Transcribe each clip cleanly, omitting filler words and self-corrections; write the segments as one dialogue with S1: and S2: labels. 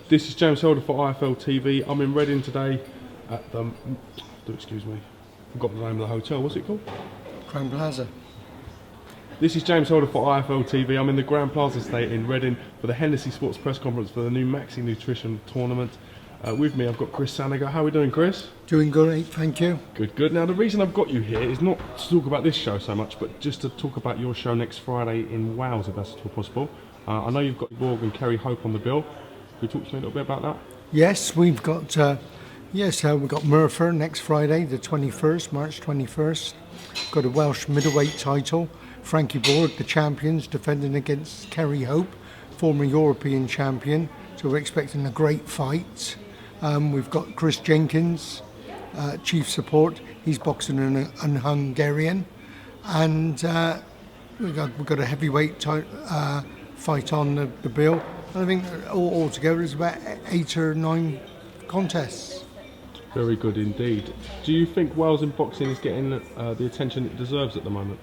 S1: This is James Holder for iFL TV. I'm in Reading today at the... excuse me, I forgot the name of the hotel. What's it called?
S2: Grand Plaza.
S1: This is James Holder for iFL TV. I'm in the Grand Plaza estate in Reading for the Hennessy Sports Press Conference for the new Maxi Nutrition Tournament. With me I've got Chris SANIGAR. How are we doing, Chris?
S2: Doing great, thank you.
S1: Good, good. Now the reason I've got you here is not to talk about this show so much, but just to talk about your show next Friday in Wales, if that's at all possible. I know you've got Borg and Kerry Hope on the bill. Can you talk to me a little bit about that?
S2: Yes, we've got MERTHYR next Friday, the 21st, March 21st. Got a Welsh middleweight title. Frankie Borg, the champions, defending against Kerry Hope, former European champion. So we're expecting a great fight. We've got Chris Jenkins, chief support. He's boxing in Hungarian, and we've got a heavyweight fight on the bill. And I think all together is about 8 or 9 contests.
S1: Very good indeed. Do you think Wales in boxing is getting the attention it deserves at the moment?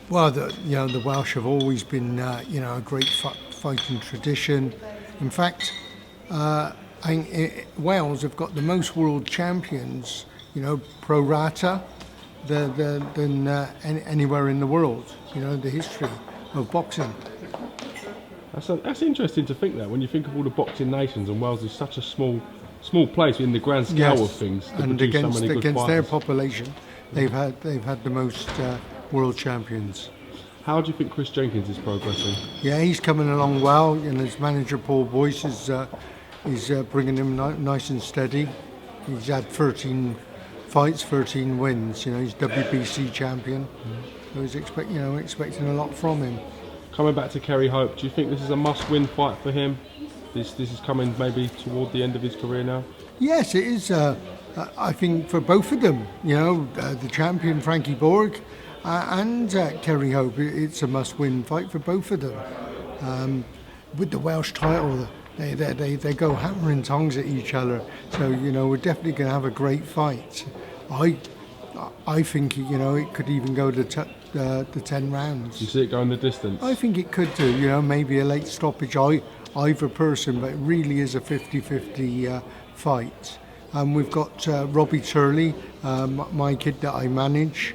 S2: Well, the Welsh have always been a great fighting tradition. In fact, I think Wales have got the most world champions, pro rata, than anywhere in the world. The history of boxing.
S1: That's interesting to think that when you think of all the boxing nations, and Wales is such a small place in the grand scale of things.
S2: And against their population, they've had the most world champions.
S1: How do you think Chris Jenkins is progressing?
S2: Yeah, he's coming along well, and his manager Paul Boyce is bringing him nice and steady. He's had 13 fights, 13 wins. He's WBC champion. So he's expecting a lot from him.
S1: Coming back to Kerry Hope, do you think this is a must-win fight for him? This is coming maybe toward the end of his career now?
S2: Yes, it is. I think for both of them, the champion Frankie Borg and Kerry Hope, it's a must-win fight for both of them. With the Welsh title, they go hammer and tongs at each other. So we're definitely going to have a great fight. I think it could even go to the 10 rounds.
S1: You see it going the distance?
S2: I think it could do. Maybe a late stoppage either person, but it really is a 50-50 fight. We've got Robbie Turley, my kid that I manage.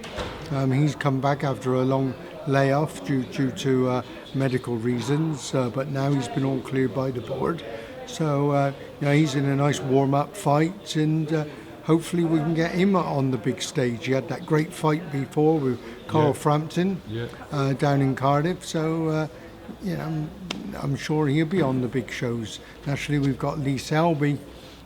S2: He's come back after a long layoff due to medical reasons, but now he's been all cleared by the board. So he's in a nice warm-up fight, and hopefully we can get him on the big stage. He had that great fight before with Carl Frampton down in Cardiff, so I'm sure he'll be on the big shows. Naturally, we've got Lee Selby,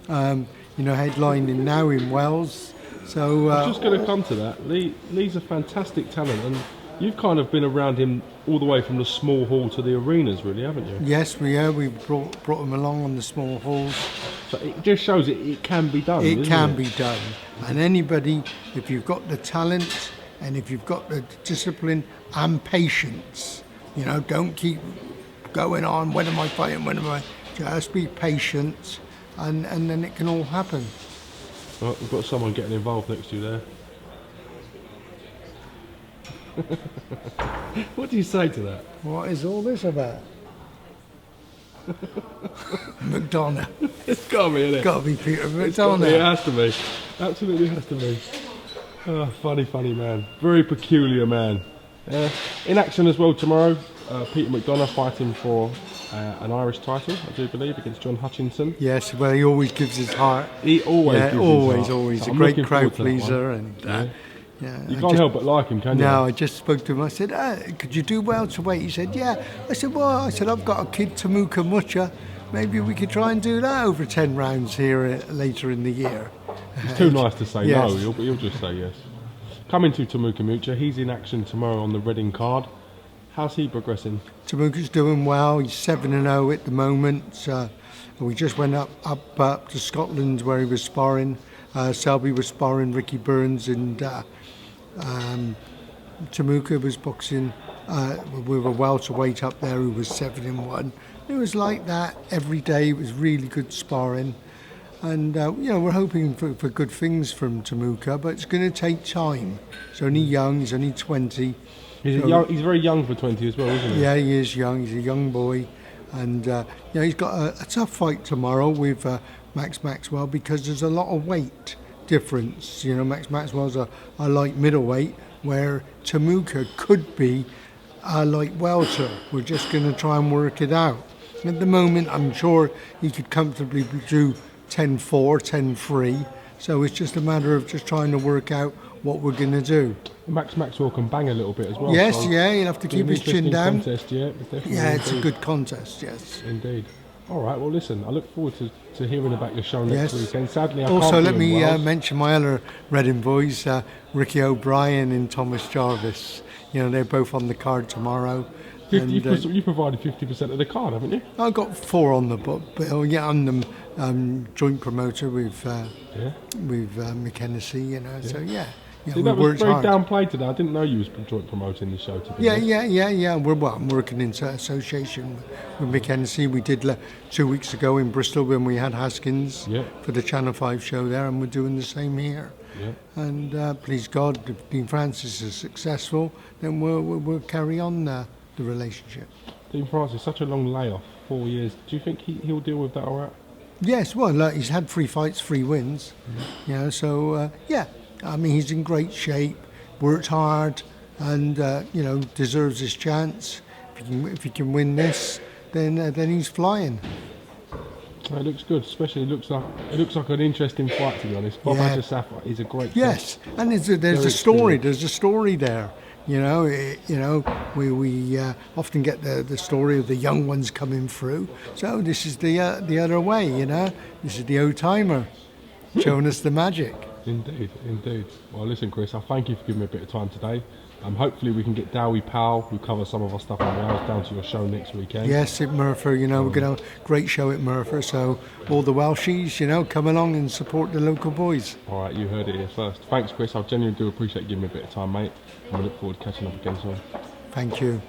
S2: headlining now in Wales. So
S1: I was just going to come to that. Lee's a fantastic talent, and you've kind of been around him all the way from the small hall to the arenas, really, haven't you?
S2: Yes, we brought him along on the small halls.
S1: So it just shows it can be done.
S2: It can be done, and anybody, if you've got the talent and if you've got the discipline and patience, don't keep going on. When am I fighting? When am I? Just be patient, and then it can all happen.
S1: Well, we've got someone getting involved next to you there. What do you say to that?
S2: What is all this about? McDonough.
S1: It's got to be, isn't it?
S2: Got to be Peter McDonough.
S1: It has to be. Absolutely has to be. Oh, funny man. Very peculiar man. In action as well tomorrow, Peter McDonough fighting for an Irish title, I do believe, against John Hutchinson.
S2: Yes, well, he always gives his heart.
S1: He always gives his heart.
S2: Always.
S1: So
S2: a great crowd pleaser. And
S1: you can't help but like him, can you?
S2: No, I just spoke to him. I said, could you do welterweight? He said, yeah. I said, I've got a kid, Temuka Mucha. Maybe we could try and do that over 10 rounds here later in the year.
S1: It's too nice to say no, he'll just say yes. Coming to Temuka Mucha, he's in action tomorrow on the Reading card. How's he progressing?
S2: Temuka's doing well. He's 7-0 at the moment. We just went up to Scotland where he was sparring. Selby was sparring Ricky Burns, and Temuka was boxing with a welterweight up there who was 7-1. It was like that every day. It was really good sparring. And we're hoping for good things from Temuka, but it's going to take time. He's only young, he's only 20.
S1: He's very young for 20 as well, isn't he?
S2: Yeah, he is young, he's a young boy. And he's got a tough fight tomorrow with Max Maxwell, because there's a lot of weight difference. Max Maxwell's a light middleweight, where Temuka could be a light welter. We're just going to try and work it out. At the moment, I'm sure he could comfortably do 10-4, 10-3. So it's just a matter of just trying to work out what we're going to do.
S1: Max Maxwell can bang a little bit as well.
S2: Yes,
S1: so
S2: he'll have to keep his chin down.
S1: Contest, definitely.
S2: It's a good contest, yes.
S1: Indeed. All right, well, listen, I look forward to hearing about your show next weekend. Sadly, I
S2: also,
S1: can't
S2: let me
S1: Wales.
S2: mention my other Reading boys, Ricky O'Brien and Thomas Jarvis. They're both on the card tomorrow.
S1: You provided 50% of the card, haven't you?
S2: I've got 4 on the book, but I'm the joint promoter with McKenzie, so
S1: See, that was very downplayed today. I didn't know you was joint promoting the show today.
S2: I'm working in association with McKenzie. We did 2 weeks ago in Bristol when we had Haskins for the Channel 5 show there, and we're doing the same here. And please God, if Dean Francis is successful, then we'll carry on the relationship.
S1: Dean Francis, such a long layoff, 4 years. Do you think he'll deal with that all right?
S2: Yes, well, look, he's had 3 fights, 3 wins. I mean, he's in great shape, worked hard, and deserves his chance. If he can win this, then he's flying.
S1: It looks good, especially it looks like an interesting fight, to be honest. Bob Ajasaf is a great fight.
S2: Yes, and there's a story. There's a story there. We often get the story of the young ones coming through. So this is the other way. This is the old timer showing us the magic.
S1: Indeed. Well, listen, Chris, I thank you for giving me a bit of time today. Hopefully we can get Dowie Powell, who covers some of our stuff in Wales, down to your show next weekend.
S2: Yes, at Merthyr, we're going to have a great show at Merthyr, so all the Welshies, come along and support the local boys.
S1: All right, you heard it here first. Thanks, Chris. I genuinely do appreciate you giving me a bit of time, mate. And we look forward to catching up again soon.
S2: Thank you.